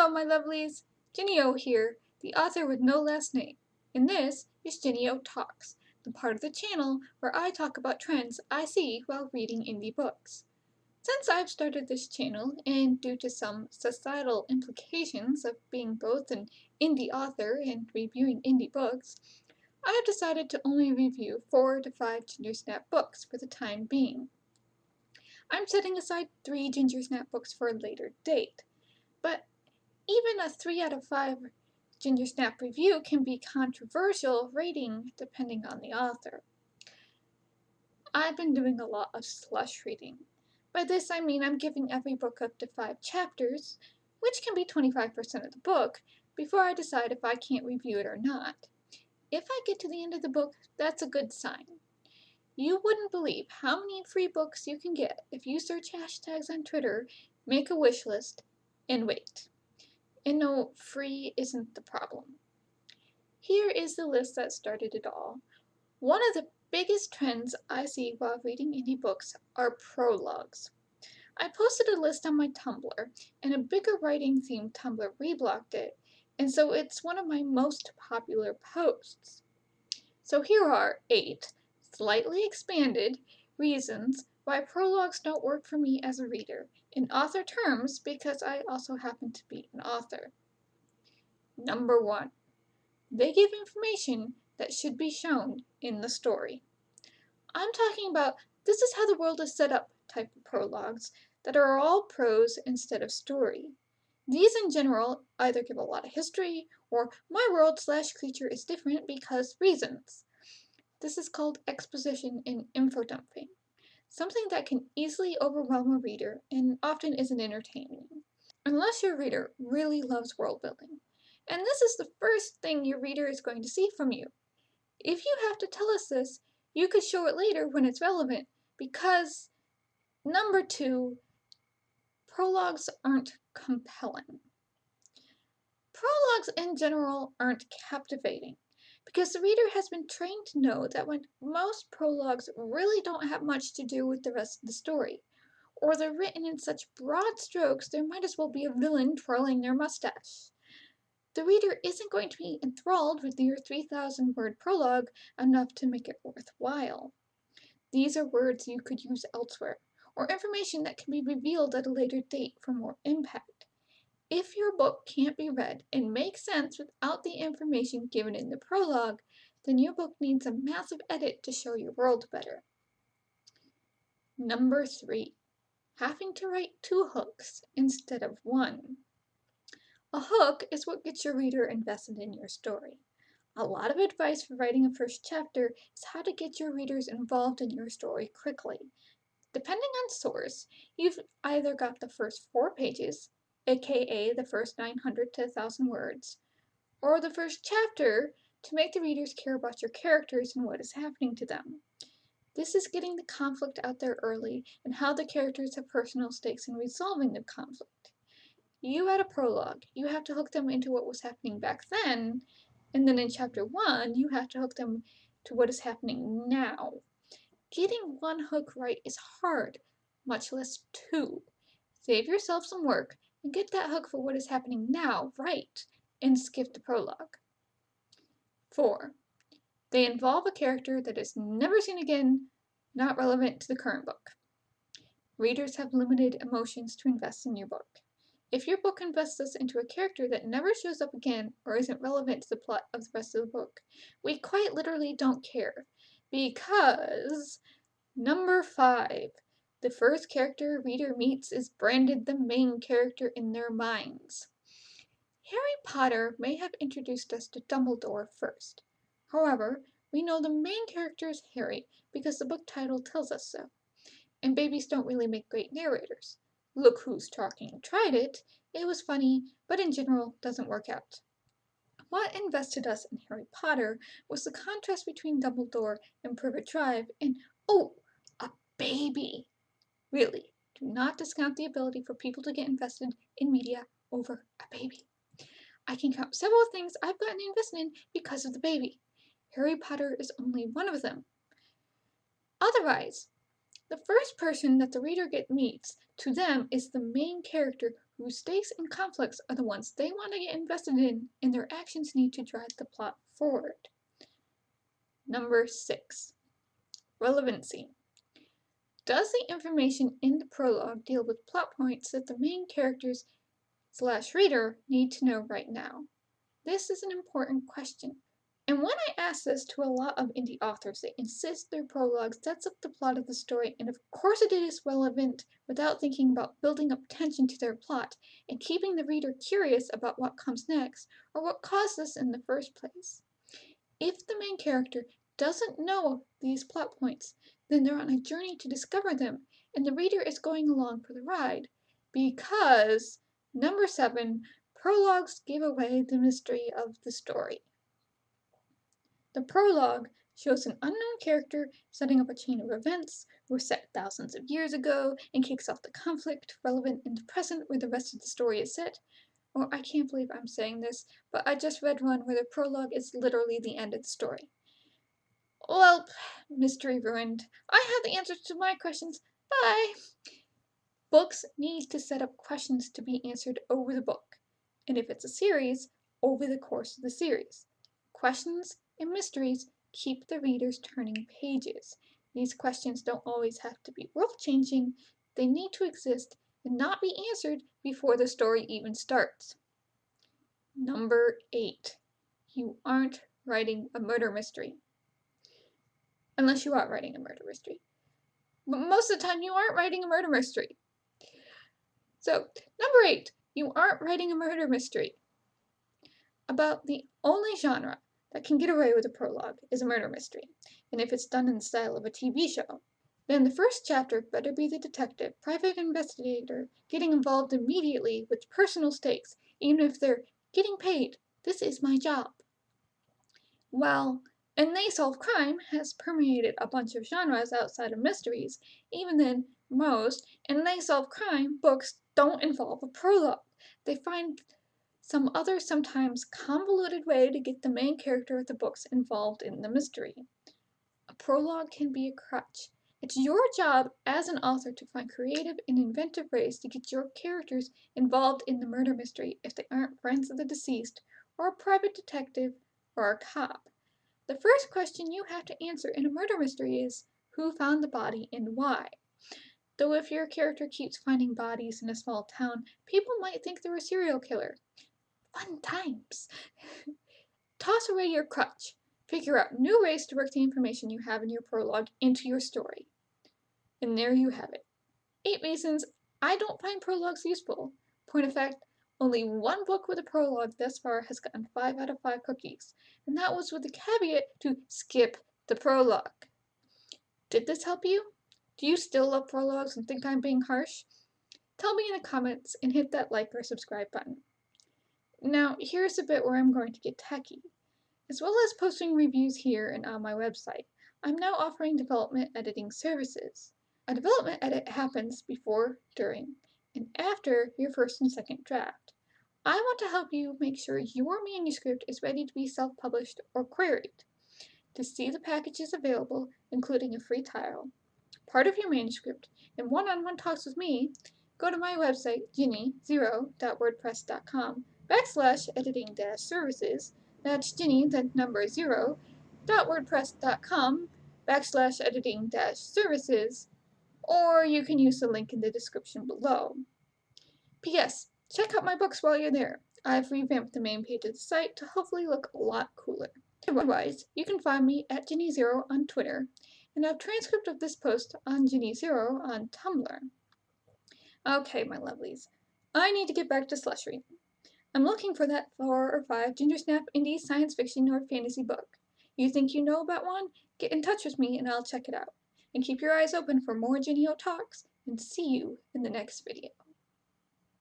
Hello, my lovelies! Ginny O here, the author with no last name. And this is Ginny O Talks, the part of the channel where I talk about trends I see while reading indie books. Since I've started this channel, and due to some societal implications of being both an indie author and reviewing indie books, I have decided to only review 4 to 5 Ginger Snap books for the time being. I'm setting aside 3 Ginger Snap books for a later date, but even a 3 out of 5 Ginger Snap review can be controversial rating depending on the author. I've been doing a lot of slush reading. By this I mean I'm giving every book up to 5 chapters, which can be 25% of the book, before I decide if I can't review it or not. If I get to the end of the book, that's a good sign. You wouldn't believe how many free books you can get if you search hashtags on Twitter, make a wish list, and wait. And no, free isn't the problem. Here is the list that started it all. One of the biggest trends I see while reading indie books are prologues. I posted a list on my Tumblr, and a bigger writing themed Tumblr reblocked it, and so it's one of my most popular posts. So here are 8, slightly expanded, reasons why prologues don't work for me as a reader, in author terms because I also happen to be an author. Number 1. They give information that should be shown in the story. I'm talking about this is how the world is set up type of prologues that are all prose instead of story. These in general either give a lot of history or my world/creature is different because reasons. This is called exposition and infodumping, something that can easily overwhelm a reader and often isn't entertaining, unless your reader really loves world building. And this is the first thing your reader is going to see from you. If you have to tell us this, you could show it later when it's relevant, because number 2, prologues aren't compelling. Prologues in general aren't captivating, because the reader has been trained to know that when most prologues really don't have much to do with the rest of the story, or they're written in such broad strokes there might as well be a villain twirling their mustache. The reader isn't going to be enthralled with your 3,000-word prologue enough to make it worthwhile. These are words you could use elsewhere, or information that can be revealed at a later date for more impact. If your book can't be read and make sense without the information given in the prologue, then your book needs a massive edit to show your world better. Number 3. Having to write 2 hooks instead of 1. A hook is what gets your reader invested in your story. A lot of advice for writing a first chapter is how to get your readers involved in your story quickly. Depending on source, you've either got the first 4 pages, aka the first 900 to 1,000 words, or the first chapter to make the readers care about your characters and what is happening to them. This is getting the conflict out there early and how the characters have personal stakes in resolving the conflict. You add a prologue, you have to hook them into what was happening back then, and then in chapter 1, you have to hook them to what is happening now. Getting 1 hook right is hard, much less 2. Save yourself some work and get that hook for what is happening now right, and skip the prologue. 4. They involve a character that is never seen again, not relevant to the current book. Readers have limited emotions to invest in your book. If your book invests us into a character that never shows up again or isn't relevant to the plot of the rest of the book, we quite literally don't care. Because number 5, the first character a reader meets is branded the main character in their minds. Harry Potter may have introduced us to Dumbledore first. However, we know the main character is Harry because the book title tells us so. And babies don't really make great narrators. Look Who's Talking tried it. It was funny, but in general doesn't work out. What invested us in Harry Potter was the contrast between Dumbledore and Privet Drive and, oh, a baby. Really, do not discount the ability for people to get invested in media over a baby. I can count several things I've gotten invested in because of the baby. Harry Potter is only one of them. Otherwise, the first person that the reader meets to them is the main character whose stakes and conflicts are the ones they want to get invested in, and their actions need to drive the plot forward. Number 6. Relevancy. Does the information in the prologue deal with plot points that the main characters / reader need to know right now? This is an important question. And when I ask this to a lot of indie authors, they insist their prologue sets up the plot of the story, and of course it is relevant without thinking about building up tension to their plot and keeping the reader curious about what comes next or what caused this in the first place. If the main character doesn't know these plot points, then they're on a journey to discover them, and the reader is going along for the ride. Because, number 7, prologues give away the mystery of the story. The prologue shows an unknown character setting up a chain of events were set thousands of years ago and kicks off the conflict relevant in the present where the rest of the story is set. Or I can't believe I'm saying this, but I just read one where the prologue is literally the end of the story. Well, mystery ruined. I have the answers to my questions. Bye! Books need to set up questions to be answered over the book, and if it's a series, over the course of the series. Questions and mysteries keep the readers turning pages. These questions don't always have to be world-changing. They need to exist and not be answered before the story even starts. Number 8. You aren't writing a murder mystery. Unless you are writing a murder mystery. But most of the time you aren't writing a murder mystery. So, number 8. You aren't writing a murder mystery. About the only genre that can get away with a prologue is a murder mystery, and if it's done in the style of a TV show, then the first chapter better be the detective, private investigator, getting involved immediately with personal stakes, even if they're getting paid. This is my job. Well, and They Solve Crime has permeated a bunch of genres outside of mysteries. Even then, most And They Solve Crime books don't involve a prologue. They find some other sometimes convoluted way to get the main character of the books involved in the mystery. A prologue can be a crutch. It's your job as an author to find creative and inventive ways to get your characters involved in the murder mystery if they aren't friends of the deceased, or a private detective, or a cop. The first question you have to answer in a murder mystery is, who found the body and why? Though if your character keeps finding bodies in a small town, people might think they're a serial killer. Fun times! Toss away your crutch. Figure out new ways to work the information you have in your prologue into your story. And there you have it. 8 reasons I don't find prologues useful. Point of fact, only one book with a prologue thus far has gotten 5 out of 5 cookies, and that was with the caveat to skip the prologue. Did this help you? Do you still love prologues and think I'm being harsh? Tell me in the comments and hit that like or subscribe button. Now, here's the bit where I'm going to get techie. As well as posting reviews here and on my website, I'm now offering development editing services. A development edit happens before, during, and after your first and second draft. I want to help you make sure your manuscript is ready to be self-published or queried. To see the packages available, including a free trial, part of your manuscript, and one-on-one talks with me, go to my website, ginny0.wordpress.com/editing-services. That's Ginny, the number 0.wordpress.com/editing-services, or you can use the link in the description below. P.S. Check out my books while you're there. I've revamped the main page of the site to hopefully look a lot cooler. Otherwise, you can find me at Ginny0 on Twitter, and a transcript of this post on Ginny0 on Tumblr. Okay, my lovelies, I need to get back to slush reading. I'm looking for that 4 or 5 Gingersnap indie science fiction or fantasy book. You think you know about one? Get in touch with me and I'll check it out. And keep your eyes open for more Ginny O talks, and see you in the next video.